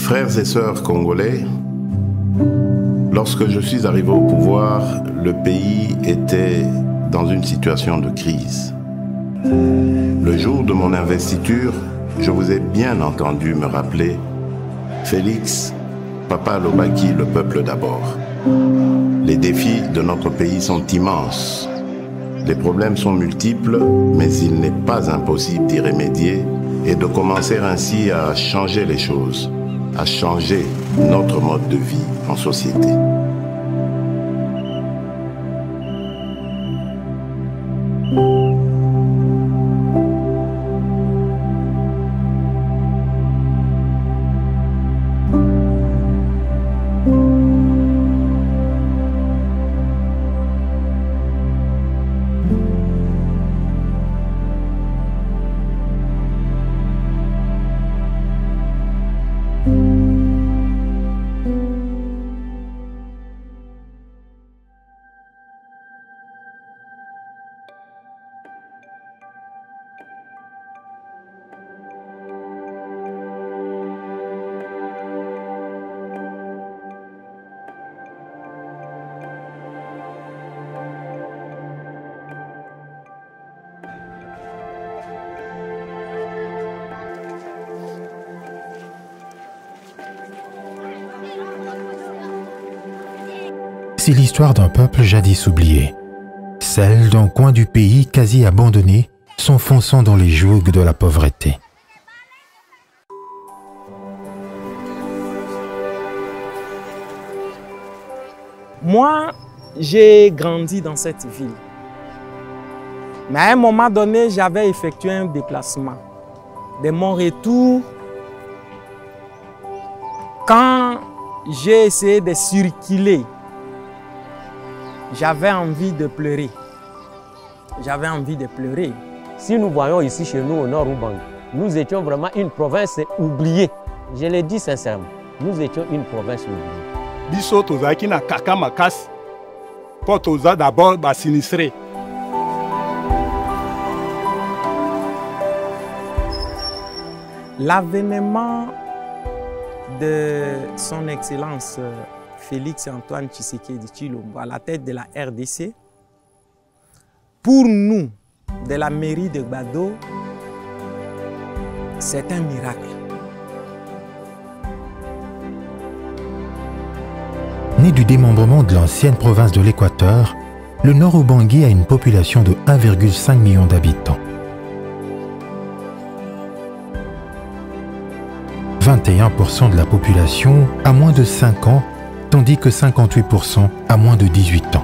Frères et sœurs congolais, lorsque je suis arrivé au pouvoir, le pays était dans une situation de crise. Le jour de mon investiture, je vous ai bien entendu me rappeler « Félix, Papa Lobaki, le peuple d'abord ». Les défis de notre pays sont immenses. Les problèmes sont multiples, mais il n'est pas impossible d'y remédier et de commencer ainsi à changer les choses, à changer notre mode de vie en société. C'est l'histoire d'un peuple jadis oublié, celle d'un coin du pays quasi abandonné, s'enfonçant dans les jougs de la pauvreté. Moi, j'ai grandi dans cette ville. Mais à un moment donné, j'avais effectué un déplacement. De mon retour, quand j'ai essayé de circuler, j'avais envie de pleurer. J'avais envie de pleurer. Si nous voyons ici chez nous au nord Ubangi, nous étions vraiment une province oubliée. Je le dis sincèrement, nous étions une province oubliée. Biso tozaki na kaka makasi. Po toza d'abord ba sinistré. L'avènement de son Excellence Félix Antoine Tshisekedi Tshilombo à la tête de la RDC, pour nous, de la mairie de Gbado, c'est un miracle. Né du démembrement de l'ancienne province de l'Équateur, le Nord Ubangi a une population de 1,5 million d'habitants. 21% de la population a moins de 5 ans, tandis que 58% a moins de 18 ans.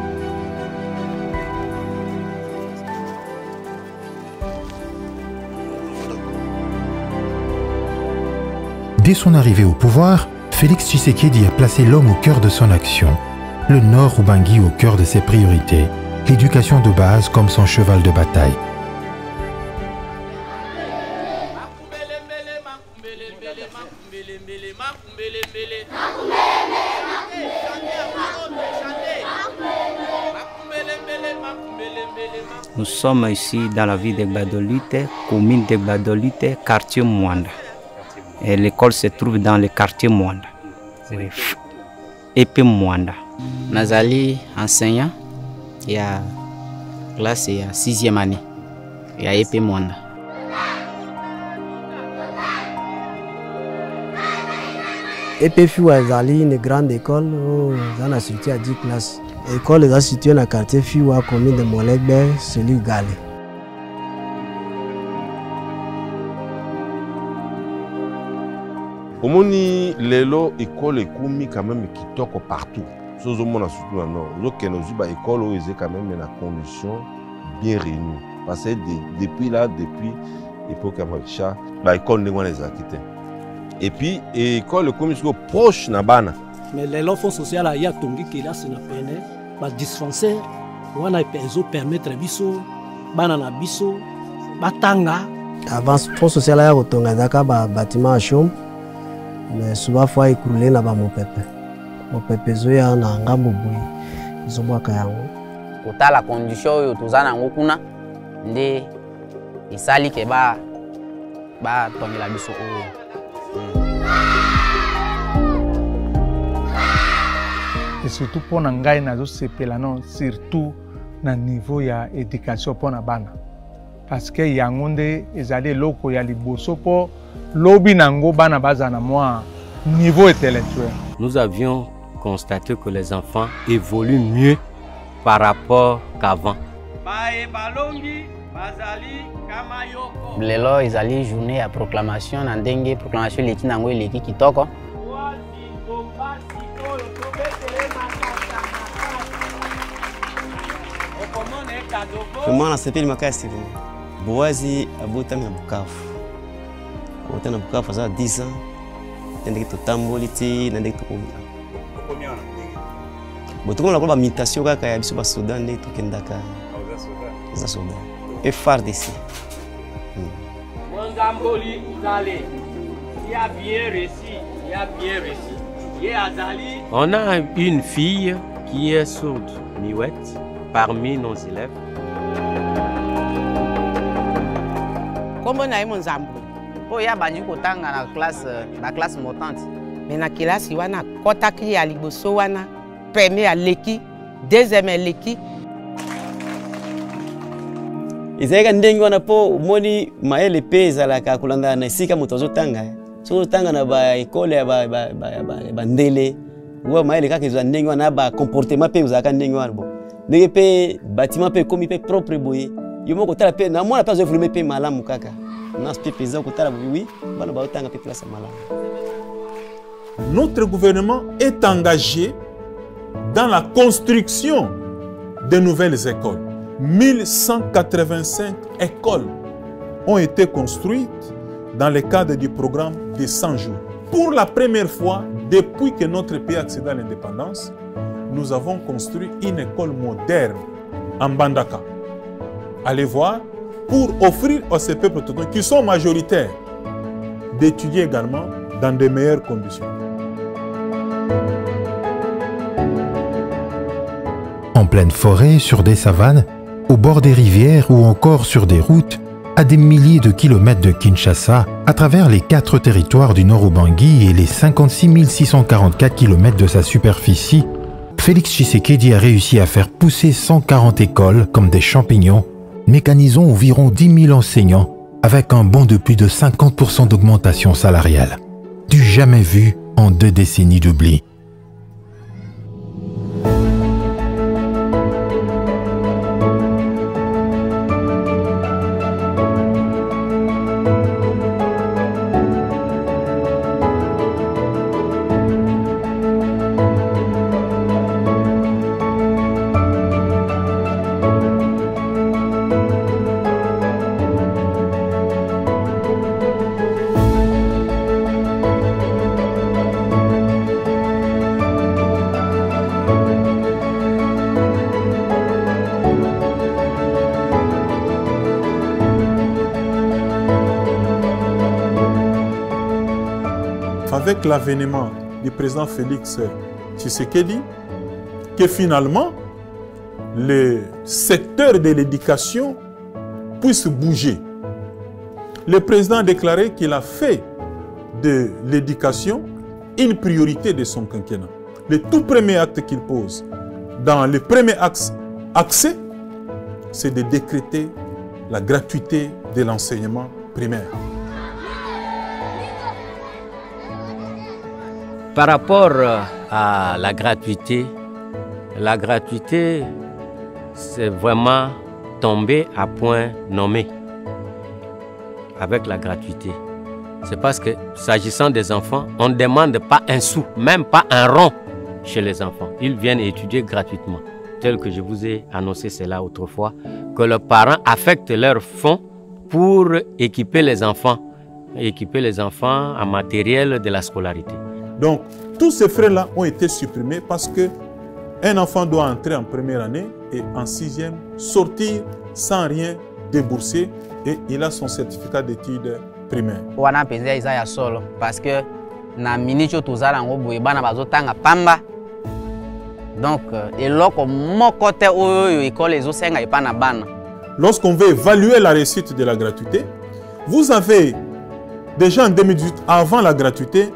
Dès son arrivée au pouvoir, Félix Tshisekedi a placé l'homme au cœur de son action, le Nord Ubangi au cœur de ses priorités, l'éducation de base comme son cheval de bataille. Nous sommes ici dans la ville de Gbadolite, commune de Gbadolite, quartier Mwanda. Et l'école se trouve dans le quartier Mwanda. EP Mwanda. Nazali enseignant, il y a classe, il y a 6e année. Il y a EP Mwanda. EP Fiwa Zali, une grande école, on a situé à 10 classes. L'école est située dans le quartier Fiwa, commune de Molegbe, celui de Galé. Omoni lelo école ekoumi quand même kitoko partout. Sozo mona surtout dans nord. Donc nos ba école où ils quand même dans conditions bien réunies. Parce que depuis l'époque Amacha, ba école ne les a quitté. Et puis école comme ils proche na bana. Mais l'offre sociale a ya tongi qui là c'est na peine. Ba dispensaire on a peso permettre biso bana na biso batanga. Avant fonds social a tonga zaka ba bâtiment à chaume. Mais souvent faut écrouler na ba mopepe. Mopepe zo ya na ngambo boyi. Zo bwaka yango. Kotala condition yo tozana ngokuna nde isali ke ba tongela biso o. surtout pour ngai nazo sepela non surtout na niveau ya éducation pour na bana parce que yangonde ezali loko ya liboso po lobi nango bana bazana moi niveau intellectuel. Nous avions constaté que les enfants évoluent mieux par rapport qu'avant. Lelo ezali journée ya proclamation na ndenge proclamation leki nango leki kitoko. Comment on s'appelle Makasi? Boazi abota na Bukavu. Abota na Bukavu ça 10 ans. Ndenge totamboliti na ndenge tokomi. Combien on a? Botokola ko ba mutation kaka ya biso ba Soudan ndenge tokendaka. Za Soudan. Et phare d'ici. Mangamboli Zale. Il a bien réussi, il a bien réussi. On a une fille qui est sourde, muette, parmi nos élèves. Comment on a eu mon zambo? Oh, il y a bandi kotanga na classe montante. Mais na classe wana kotaki ya liboso wana premier à leki, deuxième à leki. Izeka ndenge wana po moni maele peza la ka kulanda na sika motozo tanga. So tanga na ba école ya ba ndele. Wa maele ka kezo ndenge wana ba comportement pe uzaka ndenge wana bo. Ndenge pe bâtiment pe komi pe propre boye. Yomo kotala pe na mona pas volume pe malamu kaka. Na pe peza kotala oui, bana ba tanga pe place malamu. Notre gouvernement est engagé dans la construction de nouvelles écoles. 1185 écoles ont été construites dans le cadre du programme des 100 jours. Pour la première fois, depuis que notre pays accède à l'indépendance, nous avons construit une école moderne en Bandaka. Allez voir, pour offrir à ces peuples autochtones qui sont majoritaires d'étudier également dans de meilleures conditions. En pleine forêt, sur des savanes, au bord des rivières ou encore sur des routes, à des milliers de kilomètres de Kinshasa, à travers les 4 territoires du Nord-Ubangi et les 56 644 kilomètres de sa superficie, Félix Tshisekedi a réussi à faire pousser 140 écoles comme des champignons, mécanisant environ 10 000 enseignants avec un bond de plus de 50% d'augmentation salariale. Du jamais vu en 2 décennies d'oubli. Avec l'avènement du président Félix Tshisekedi, que finalement, le secteur de l'éducation puisse bouger. Le président a déclaré qu'il a fait de l'éducation une priorité de son quinquennat. Le tout premier acte qu'il pose, dans le premier axe accès, c'est de décréter la gratuité de l'enseignement primaire. Par rapport à la gratuité, c'est vraiment tombé à point nommé avec la gratuité. C'est parce que s'agissant des enfants, on ne demande pas un sou, même pas un rond chez les enfants. Ils viennent étudier gratuitement. Tel que je vous ai annoncé cela autrefois, que leurs parents affectent leurs fonds pour équiper les enfants en matériel de la scolarité. Donc, tous ces frais-là ont été supprimés parce qu'un enfant doit entrer en première année et en 6e sortir sans rien débourser et il a son certificat d'études primaires. Wana penza isa ya solo parce que na minicho tozala ngo boye bana bazotanga pamba. Donc, eloko moko te oyo école ezosenga epa na bana. Lorsqu'on veut évaluer la réussite de la gratuité, vous avez déjà en 2018, avant la gratuité,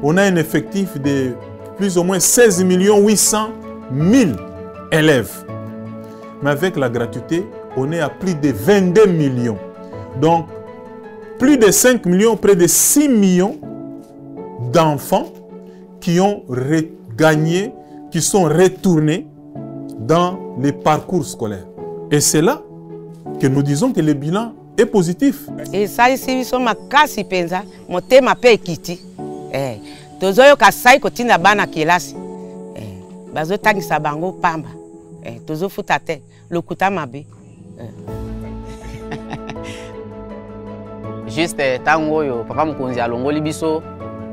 on a un effectif de plus ou moins 16 800 000 élèves. Mais avec la gratuité, on est à plus de 22 millions. Donc, plus de 5 millions, près de 6 millions d'enfants qui ont gagné, qui sont retournés dans les parcours scolaires. Et c'est là que nous disons que le bilan est positif. Et ça, ici, ils sont ma casse, pensa, mon thème appelle Kiti. Tozoyo kasai kotina bana kelasi. Bazo tangi sabango pamba. Tozo futate, lokuta mabe. Juste tango yo papa mukonzi alongoli biso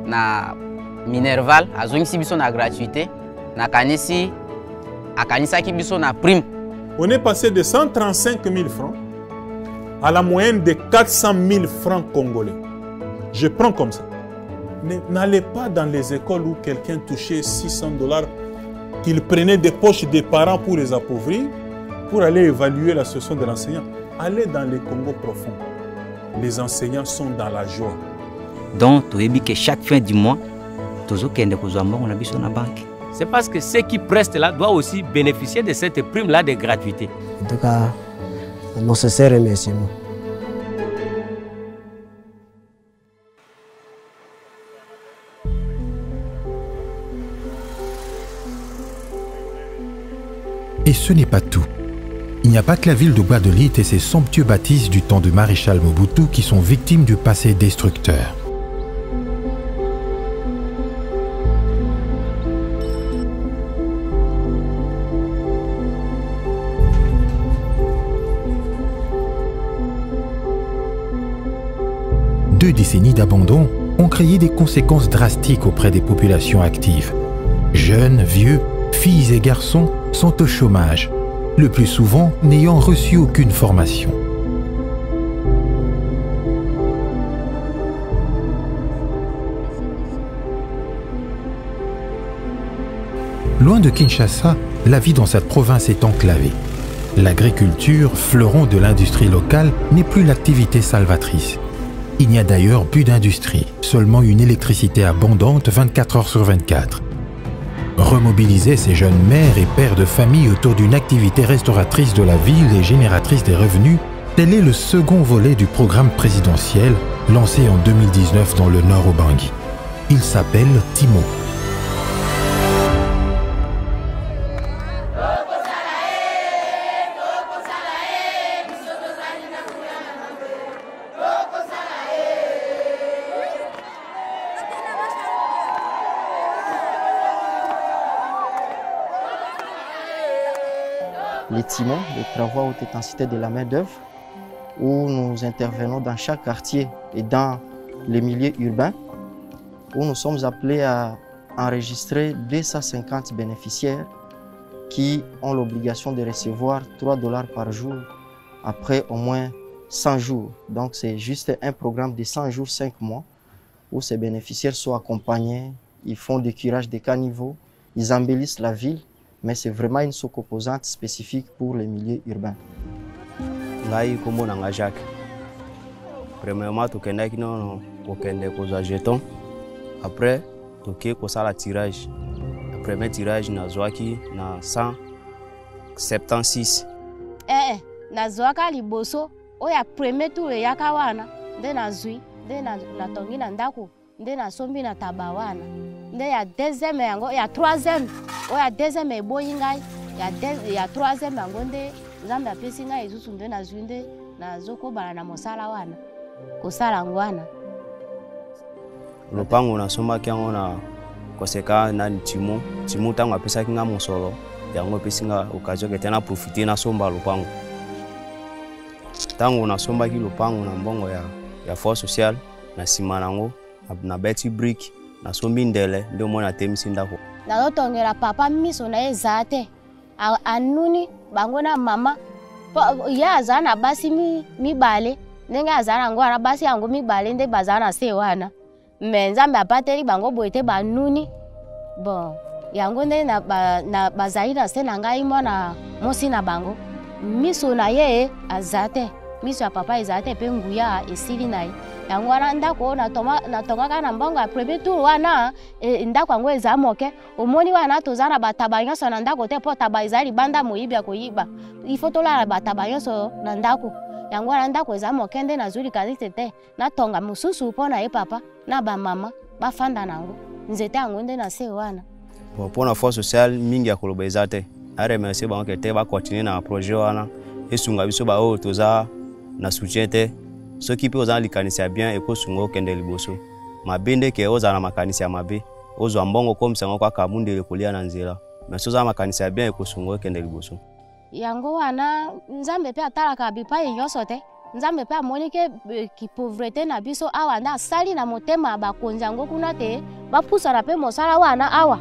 na Minerval azongisi biso na gratuité na kanisi akanisaki biso na prime. On est passé de 135 000 francs à la moyenne de 400 000 francs congolais. Je prends comme ça. N'allez pas dans les écoles où quelqu'un touchait 600 $, qu'il prenait des poches des parents pour les appauvrir, pour aller évaluer la situation de l'enseignant. Allez dans les Congo profonds. Les enseignants sont dans la joie. Donc, tu as que chaque fin du mois, tu as une banque. C'est parce que ceux qui prestent là doivent aussi bénéficier de cette prime-là de gratuité. En tout cas, nos sincères remerciements. Et ce n'est pas tout. Il n'y a pas que la ville de Gbadolite et ses somptueux bâtisses du temps de Maréchal Mobutu qui sont victimes du passé destructeur. Deux décennies d'abandon ont créé des conséquences drastiques auprès des populations actives. Jeunes, vieux, filles et garçons sont au chômage, le plus souvent n'ayant reçu aucune formation. Loin de Kinshasa, la vie dans cette province est enclavée. L'agriculture, fleuron de l'industrie locale, n'est plus l'activité salvatrice. Il n'y a d'ailleurs plus d'industrie, seulement une électricité abondante 24 heures sur 24. Remobiliser ces jeunes mères et pères de famille autour d'une activité restauratrice de la ville et génératrice des revenus, tel est le second volet du programme présidentiel lancé en 2019 dans le Nord Ubangi. Il s'appelle Timo. Les TIMO, les travaux à haute intensité de la main-d'œuvre, où nous intervenons dans chaque quartier et dans les milieux urbains, où nous sommes appelés à enregistrer 250 bénéficiaires qui ont l'obligation de recevoir 3 $ par jour après au moins 100 jours. Donc c'est juste un programme de 100 jours, 5 mois, où ces bénéficiaires sont accompagnés, ils font des curages de caniveaux, ils embellissent la ville, mais c'est vraiment une sous-composante spécifique pour les milieux urbains. Ngai kombo nanga Jacques. Premièrement, tokendaki nono kokende kozwa jeton. Après, toke kosala tirage. Le premier tirage nazwaki na 176. Nazwaka liboso oya premier tour yaka wana nde nazwi nde natongi na ndako nde nasombi na tabawana. Nde ya deuxième yango ya troisième oya deuxième eboyi ngai ya troisième yango nde nzambe apesi ngai esusu nde nazwi nde nazokobana na mosala wana kosala ngwana lopango nasombaki yango na koseka na Timo ntango apesaki nga mosolo yango epesi nga occasion kete na profiter nasomba lopango ntango nasombaki lopango na mbongo ya force sociale na nsima nango na beti brick nasombi ndele ndio mwana atemisi ndako nazotongela papa miso na ye zaa te anuni bango na mama ye azala na basi mibale ndenge azala nango wana basi yango mibale nde bazala na se wana me nzambe apateli bango boye te banuni bon yango nde bazali na se na ngai mwana mosi na bango miso na ye azaa te miso ya papa ezala te mpe nguya esili na ye yango wana ndako natongaka na mbongo ya premier tour wana ndako yango eza moke omoni wana toza na bataba nyonso na ndako te mpo taba eza libanda moyibi ya koyiba ifo tolala bataba nyonso na ndako yango wana ndako eza moke nde nazwi likanisi te natonga mosusu mpo na ye papa na bamama bafanda nango nzete yango nde na se wana mpona force sociale mingi ya koloba eza te aremercie bango ke te bakontinue na projet wana esunga biso baoyo toza na soutien te soki mpe oza na likanisi ya bien ekosunga okende liboso mabe nde ke ozala na makanisi ya mabe ozwa mbongo komisango kaka mundele kolia na nzela me so oza na makanisi ya bien ekosunga okende liboso yango wana nzambe mpe atalaka bipai nyonso te nzambe mpe amoni ke kipauvreté na biso awa nde asali na motema ya bakonzi yango kuna te bapusana mpe mosala wana awa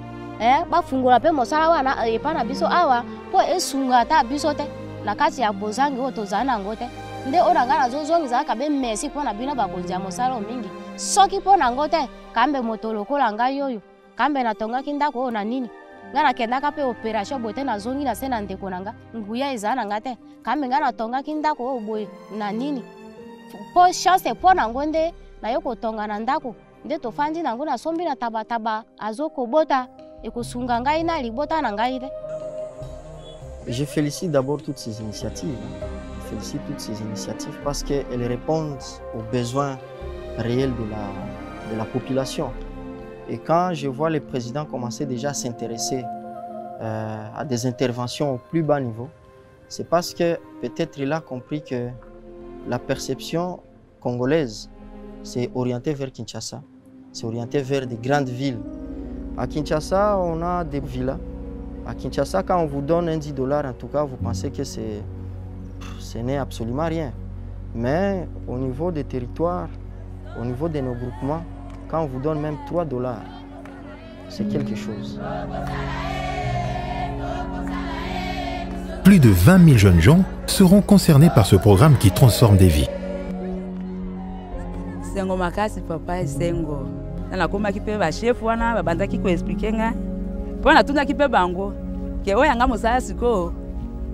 bafungola mpe mosala wana epa na biso awa mpo esunga ata biso te na kati ya bozangi oyo tozala nango te nde oyo na ngai nazozongizaka be merci mpo na bino bakonzi ya mosala oyo mingi soki mpo nango te kambe moto lokola ngai oyo kambe natongaki ndako oyo na nini ngai nakendaka mpe opération boye te nazongi na se na ndeko na nga nguya ezala na nga te kambe ngai natongaki ndako oyo boye na nini mpo chance mpo nango nde naye kotonga na ndako nde tofandi nango nasombi na tabataba azokobota ekosunga ngai na libota na ngai te. Je félicite d'abord toutes ces initiatives. Je félicite toutes ces initiatives parce qu'elles répondent aux besoins réels de la population. Et quand je vois les présidents commencer déjà à s'intéresser à des interventions au plus bas niveau, c'est parce que peut-être il a compris que la perception congolaise s'est orientée vers Kinshasa, c'est orientée vers des grandes villes. À Kinshasa, on a des villas. À Kinshasa, quand on vous donne un $10, en tout cas, vous pensez que ce n'est absolument rien. Mais au niveau des territoires, au niveau de nos groupements, quand on vous donne même $3, c'est quelque chose. Plus de 20 000 jeunes gens seront concernés par ce programme qui transforme des vies. Sengo makasi papa sengo. Nakomaki mpe bachef wana babandaki koexplike ngai mpo natundaki mpe bango ke oyo yanga mosala sikoyo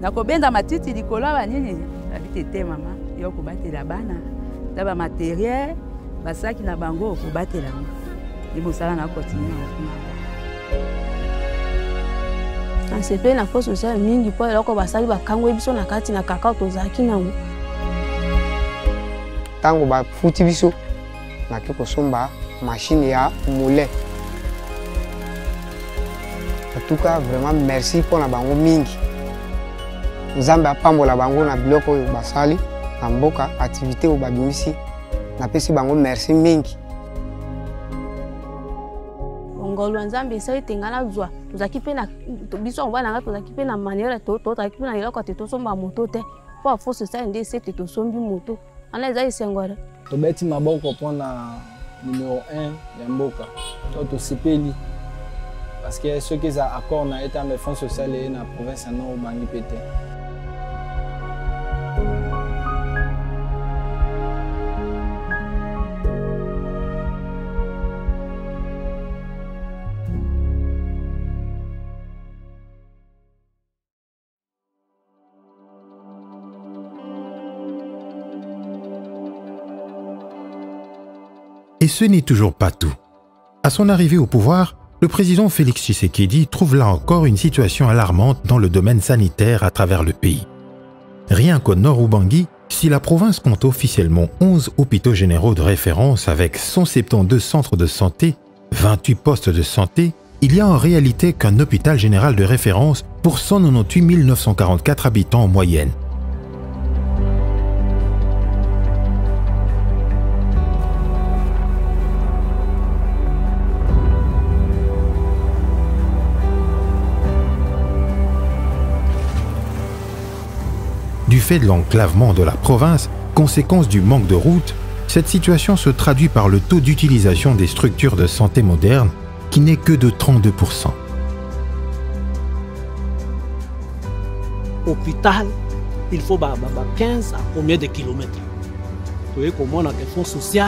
nakobenda matiti likolo ya banini babite te mama yo kobatela bana ta bamateriel basaki na bango kobatela ngo ndi mosala nakotinue ansepe na force sociale mingi mpo eloko basali bakangwe biso na kati na kakao tozalaki nango ntango bafuti biso nake kosomba machine ya moulin. En tout cas, vraiment merci pour la bango mingi. Nzambe apambola bango na biloko oyo basali na mboka activité oyo babimisi napesi bango merci mingi. Ngolo nzambe esali tengana zwa tozaki pe na biso on va na tozaki pe na manière tozaki pe na eloko te tosomba moto te po force ça nde sete tosombi moto ana ezali sengora tobeti maboko pona numéro 1 ya mboka tosepeli parce que ceux qui ont accord na état de fonds social et na province na obangi pété. Et ce n'est toujours pas tout. À son arrivée au pouvoir, le président Félix Tshisekedi trouve là encore une situation alarmante dans le domaine sanitaire à travers le pays. Rien qu'au nord Ubangi, si la province compte officiellement 11 hôpitaux généraux de référence avec 172 centres de santé, 28 postes de santé, il y a en réalité qu'un hôpital général de référence pour 198 944 habitants en moyenne. Du fait de l'enclavement de la province, conséquence du manque de routes, cette situation se traduit par le taux d'utilisation des structures de santé modernes qui n'est que de 32%. Hôpital, il faut 15 à combien de kilomètres. Vous voyez comment on a des fonds sociaux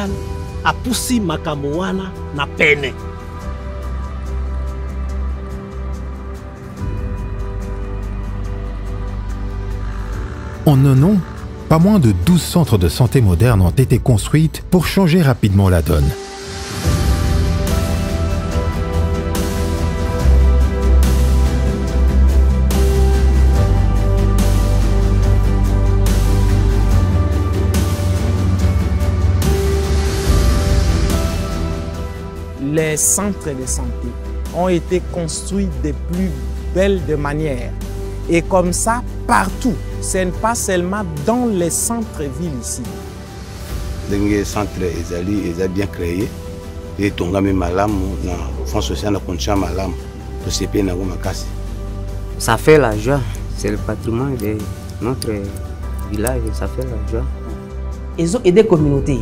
à pousser Makamoana na peine. En un an, pas moins de 12 centres de santé modernes ont été construits pour changer rapidement la donne. Les centres de santé ont été construits de plus belle de manière. Et comme ça, partout. Ce n'est pas seulement dans les centres-villes ici. Les centres sont bien créés. Et on a même le fonds social de condition malam pour se payer. Ça fait la joie. C'est le patrimoine de notre village. Ça fait la joie. Ils ont aidé la communauté.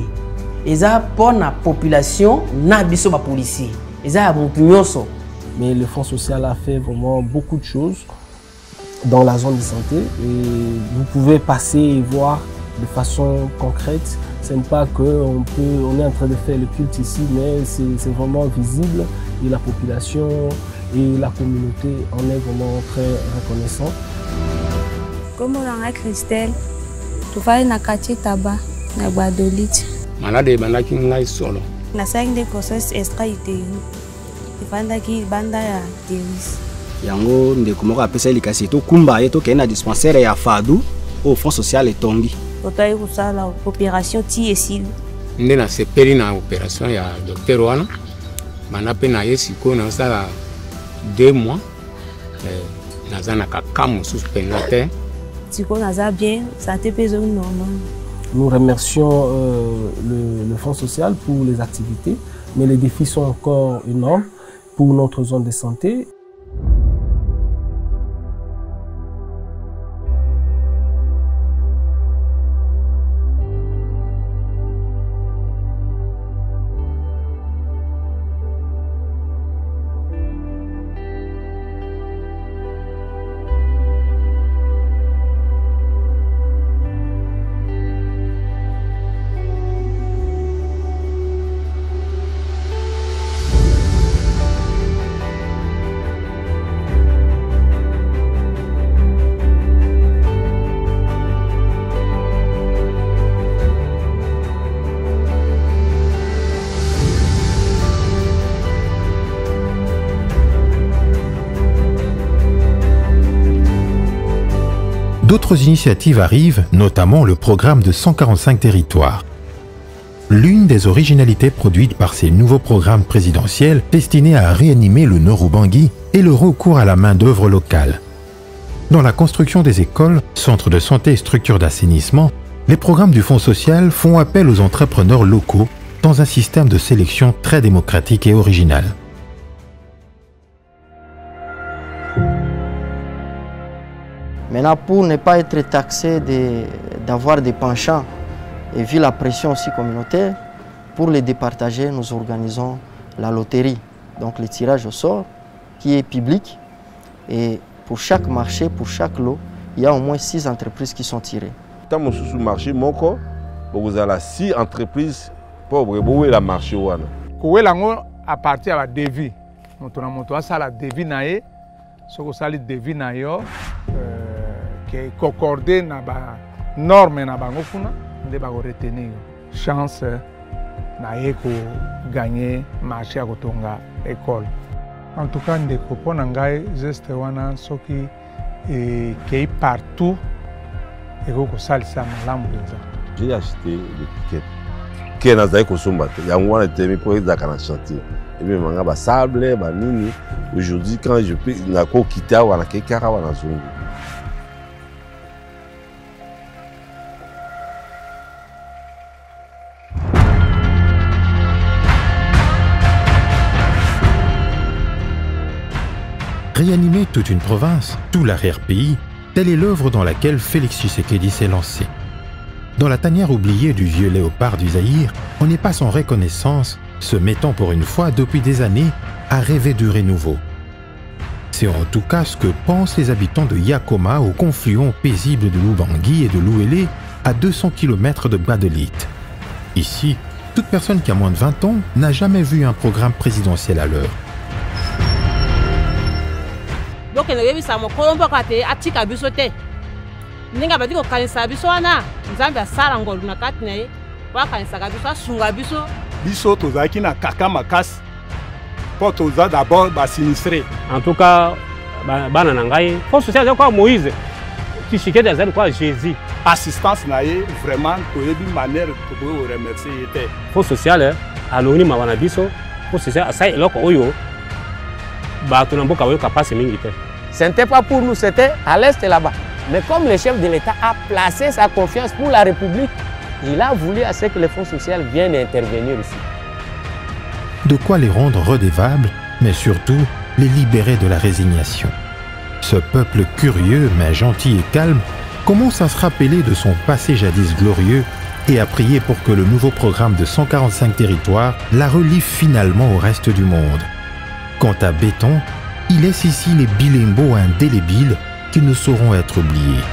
Ils ont pour la population, na biso ba policier. Ils ont opinion. Mais le fonds social a fait vraiment beaucoup de choses dans la zone de santé. Et vous pouvez passer et voir de façon concrète. Ce n'est pas qu'on est en train de faire le culte ici, mais c'est vraiment visible. Et la population et la communauté en est vraiment très reconnaissant. Comme on a Christelle, tu vas dans le quartier tabac, dans le Badolite. Malade bandaki ngai solo. Na sang de grossesse extra itérine. Ifandaki banda ya Deris. Yango ndeko moko apesa likasi to kumba ye to kena dispensaire ya Fadu au fonds social etongi. Otayi kusala opération ti esili. Nde na sepeli na opération ya docteur wana. Bana pe na yesiko na sala 2 mois. Naza na kakamu suspendateur. Tiko naza bien, santé peso normal. Nous remercions le Fonds social pour les activités, mais les défis sont encore énormes pour notre zone de santé. D'autres initiatives arrivent, notamment le programme de 145 territoires. L'une des originalités produites par ces nouveaux programmes présidentiels destinés à réanimer le Nord Ubangi est le recours à la main-d'œuvre locale. Dans la construction des écoles, centres de santé et structures d'assainissement, les programmes du Fonds social font appel aux entrepreneurs locaux dans un système de sélection très démocratique et original. Maintenant, pour ne pas être taxé d'avoir des penchants et vu la pression aussi communautaire, pour les départager, nous organisons la loterie, donc le tirage au sort qui est public. Et pour chaque marché, pour chaque lot, il y a au moins 6 entreprises qui sont tirées. Dans mon sous-marché, vous avez 6 entreprises pour vous la marché. À partir de la devis, nous avons la devis, qui est concordé dans les normes de retenir. Chance de gagner le marché à l'école. En tout cas, des copains qui partout et j'ai acheté le ticket. Qui est dans Kosomba. Il y a un été mis pour les chantier. Et puis, il y a sable, aujourd'hui, quand je peux, il y a un quitté à la zone. Réanimer toute une province, tout l'arrière-pays, telle est l'œuvre dans laquelle Félix Tshisekedi s'est lancé. Dans la tanière oubliée du vieux léopard du Zaïre, on n'est pas sans reconnaissance, se mettant pour une fois depuis des années à rêver du renouveau. C'est en tout cas ce que pensent les habitants de Yakoma au confluent paisible de l'Ubangi et de l'Ouélé à 200 km de Badolite. Ici, toute personne qui a moins de 20 ans n'a jamais vu un programme présidentiel à l'heure. Donc, nous avons dit que nous avons ndenge badi kokanisa biso wana nzambe asala ngolu na kati na ye po akanisaka biso asunga biso biso tozalaki na kaka makasi mpo toza d'abord basinistre. En tout cas bana na ngai fonds social kwa Moïse Tshisekedi azali kwa Jésus assistance na ye vraiment toyebi manière tokoki koremercie ye te. Fonds social alongoli mawa na biso fonds social asali eloko oyo bato na mboka bayoka pasi mingi te. Ce n'était pas pour nous, c'était à l'est là-bas. Mais comme le chef de l'État a placé sa confiance pour la République, il a voulu à ce que les fonds sociaux viennent intervenir ici. De quoi les rendre redevables, mais surtout les libérer de la résignation. Ce peuple curieux, mais gentil et calme, commence à se rappeler de son passé jadis glorieux et à prier pour que le nouveau programme de 145 territoires la relie finalement au reste du monde. Quant à Béton, il laisse ici les bilingues indélébiles qui ne sauront être oubliés.